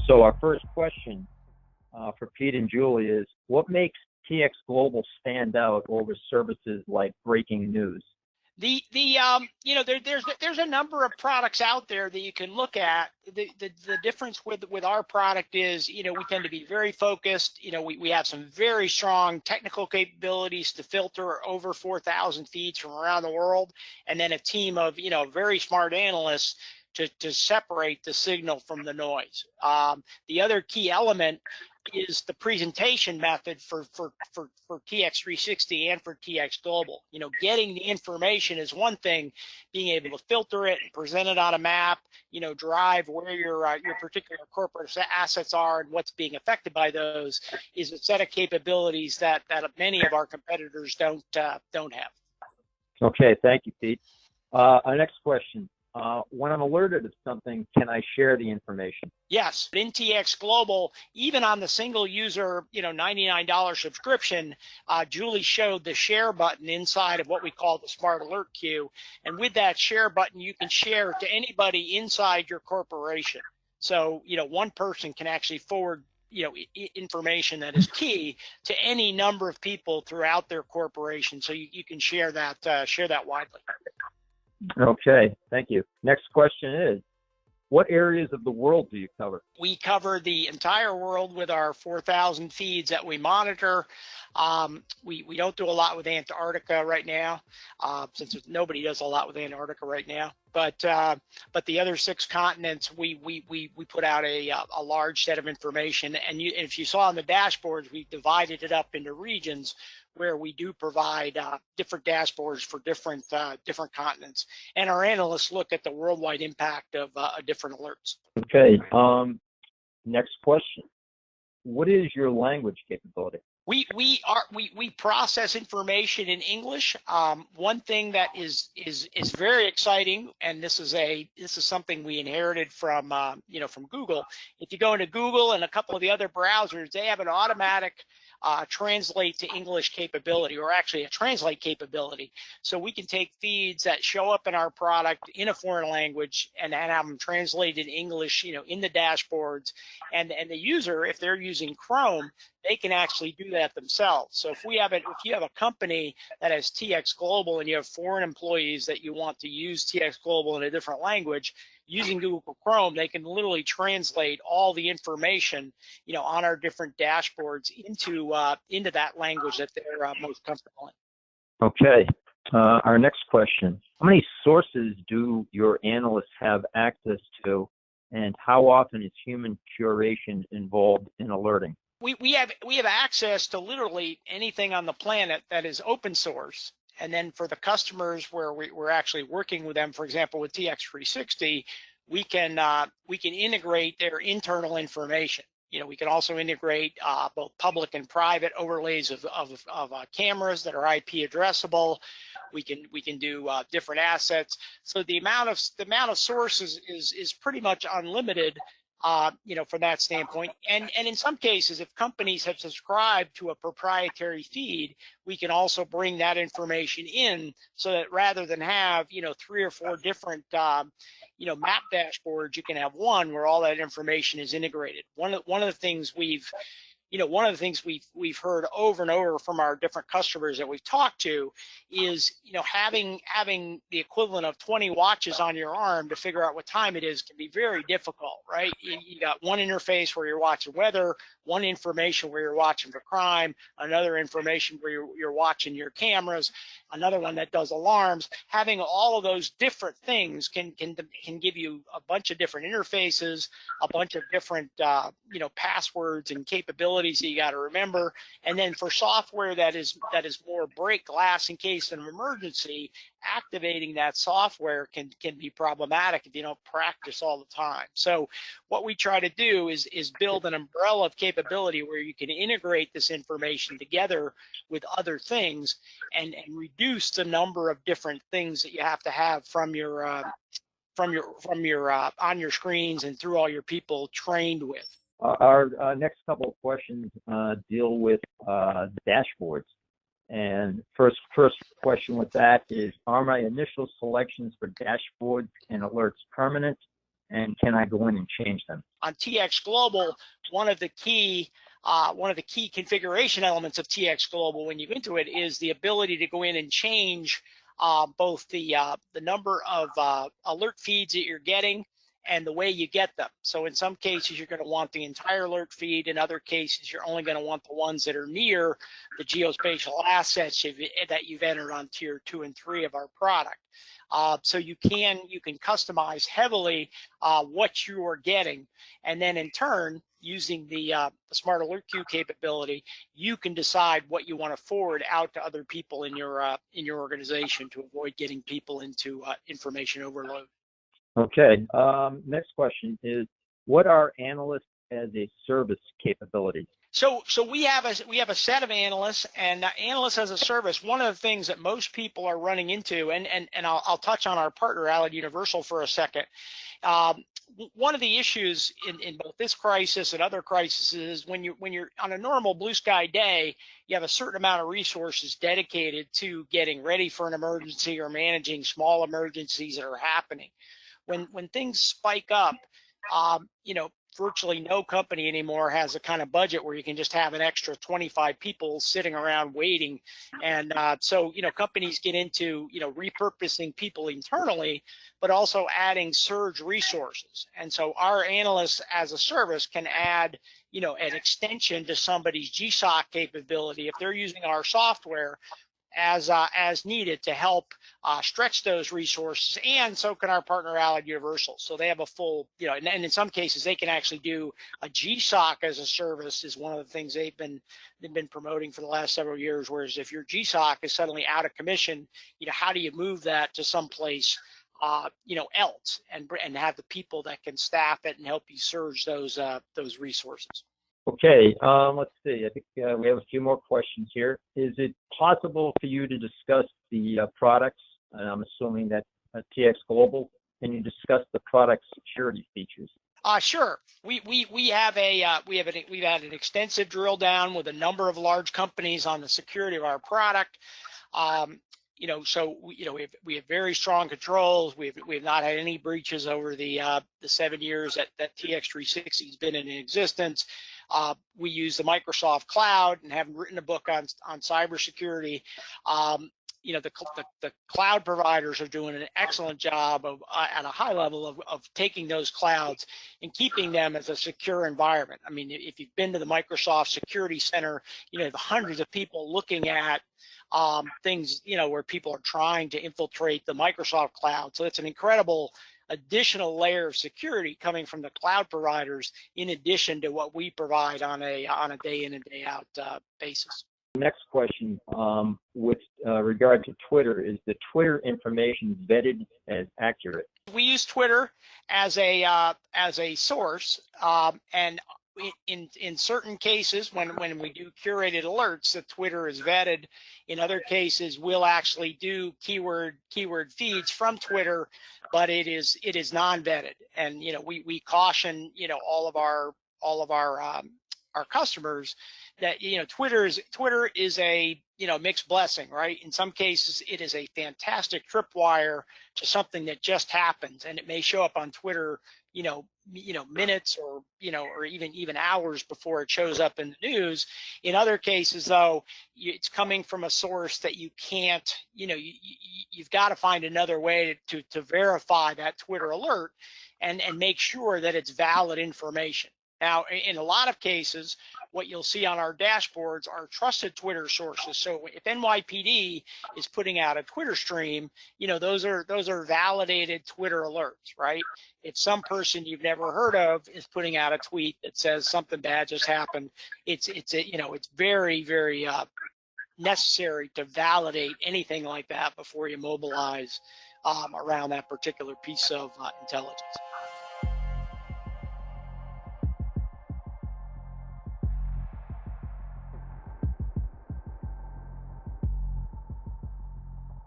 So our first question for Pete and Julie is, what makes TX Global stand out over services like breaking news? You know, there's a number of products out there that you can look at. The difference with our product is, you know, we tend to be very focused. You know, we have some very strong technical capabilities to filter over 4,000 feeds from around the world, and then a team of, you know, very smart analysts to separate the signal from the noise. The other key element is the presentation method for TX360 and for TX Global. You know, getting the information is one thing, being able to filter it and present it on a map, you know, drive where your particular corporate assets are and what's being affected by those is a set of capabilities that many of our competitors don't have. Okay, thank you, Pete. Our next question. When I'm alerted of something, can I share the information? Yes, in TX Global, even on the single user, you know, $99 subscription, Julie showed the share button inside of what we call the Smart Alert Queue. And with that share button, you can share to anybody inside your corporation. So, you know, one person can actually forward, you know, information that is key to any number of people throughout their corporation. So you can share that widely. Okay, thank you. Next question is, what areas of the world do you cover? We cover the entire world with our 4,000 feeds that we monitor. We don't do a lot with Antarctica right now, since nobody does a lot with Antarctica right now. But the other 6 continents, we put out a large set of information. And if you saw on the dashboards, we divided it up into regions where we do provide different dashboards for different continents. And our analysts look at the worldwide impact of different alerts. Okay. Next question. What is your language capability? We process information in English. One thing that is very exciting, and this is something we inherited from you know, from Google. If you go into Google and a couple of the other browsers, they have an automatic translate to English capability, or actually a translate capability. So we can take feeds that show up in our product in a foreign language and have them translated in English, you know, in the dashboards. And the user, if they're using Chrome, they can actually do that themselves. So if you have a company that has TX Global and you have foreign employees that you want to use TX Global in a different language, using Google Chrome, they can literally translate all the information, you know, on our different dashboards into that language that they're most comfortable in. Okay. Our next question. How many sources do your analysts have access to, and how often is human curation involved in alerting? We have access to literally anything on the planet that is open source. And then for the customers where we're actually working with them, for example, with TX360, we can integrate their internal information. You know, we can also integrate both public and private overlays of cameras that are IP addressable. We can do different assets. So the amount of sources is pretty much unlimited. You know, from that standpoint, and in some cases, if companies have subscribed to a proprietary feed, we can also bring that information in, so that rather than have, you know, 3 or 4 different you know, map dashboards, you can have one where all that information is integrated. One of the things we've heard over and over from our different customers that we've talked to is, you know, having the equivalent of 20 watches on your arm to figure out what time it is can be very difficult, right? You got one interface where you're watching weather, one information where you're watching for crime, another information where you're watching your cameras, another one that does alarms. Having all of those different things can give you a bunch of different interfaces, a bunch of different you know, passwords and capabilities that you got to remember. And then for software that is more break glass in case of an emergency, activating that software can be problematic if you don't practice all the time. So what we try to do is build an umbrella of capability where you can integrate this information together with other things and reduce the number of different things that you have to have from your on your screens and through all your people trained with. Our next couple of questions deal with dashboards. And first question with that is, are my initial selections for dashboards and alerts permanent, and can I go in and change them? On TX Global, one of the key configuration elements of TX Global when you go into it is the ability to go in and change both the number of alert feeds that you're getting and the way you get them. So in some cases, you're going to want the entire alert feed. In other cases, you're only going to want the ones that are near the geospatial assets that you've entered on tier 2 and 3 of our product. So you can customize heavily what you are getting, and then in turn, using the Smart Alert Queue capability, you can decide what you want to forward out to other people in your organization to avoid getting people into information overload. Okay. Next question is, what are analysts as a service capabilities? So we have a set of analysts, and analysts as a service. One of the things that most people are running into, and I'll touch on our partner Allied Universal for a second. One of the issues in both this crisis and other crises is when you're on a normal blue sky day, you have a certain amount of resources dedicated to getting ready for an emergency or managing small emergencies that are happening. When things spike up, virtually no company anymore has a kind of budget where you can just have an extra 25 people sitting around waiting. And so companies get into repurposing people internally, but also adding surge resources. And so our analysts as a service can add an extension to somebody's GSOC capability if they're using our software as needed to help stretch those resources, and so can our partner Allied Universal. So they have a full, and in some cases they can actually do a GSOC as a service is one of the things they've been promoting for the last several years. Whereas if your GSOC is suddenly out of commission, how do you move that to someplace else and have the people that can staff it and help you surge those resources. Okay, let's see. I think we have a few more questions here. Is it possible for you to discuss the products? And I'm assuming that TX Global. Can you discuss the product security features? Sure. We've had an extensive drill down with a number of large companies on the security of our product. So we have very strong controls. We've not had any breaches over the 7 years that TX360 has been in existence. We use the Microsoft Cloud and have written a book on cybersecurity. The cloud providers are doing an excellent job of at a high level of taking those clouds and keeping them as a secure environment. I mean, if you've been to the Microsoft Security Center, the hundreds of people looking at things, where people are trying to infiltrate the Microsoft cloud. So it's an incredible additional layer of security coming from the cloud providers, in addition to what we provide on a day in and day out basis. Next question, with regard to Twitter, is the Twitter information vetted as accurate? We use Twitter as a source, and in certain cases, when we do curated alerts, the Twitter is vetted. In other cases, we'll actually do keyword feeds from Twitter, but it is non-vetted. And we caution all of our customers that Twitter is a mixed blessing, right? In some cases, it is a fantastic tripwire to something that just happened, and it may show up on Twitter minutes or even hours before it shows up in the news. In other cases, though, it's coming from a source that you can't, you've got to find another way to verify that Twitter alert and make sure that it's valid information. Now, in a lot of cases, what you'll see on our dashboards are trusted Twitter sources. So if NYPD is putting out a Twitter stream, those are validated Twitter alerts, right? If some person you've never heard of is putting out a tweet that says something bad just happened, it's very, very necessary to validate anything like that before you mobilize around that particular piece of intelligence.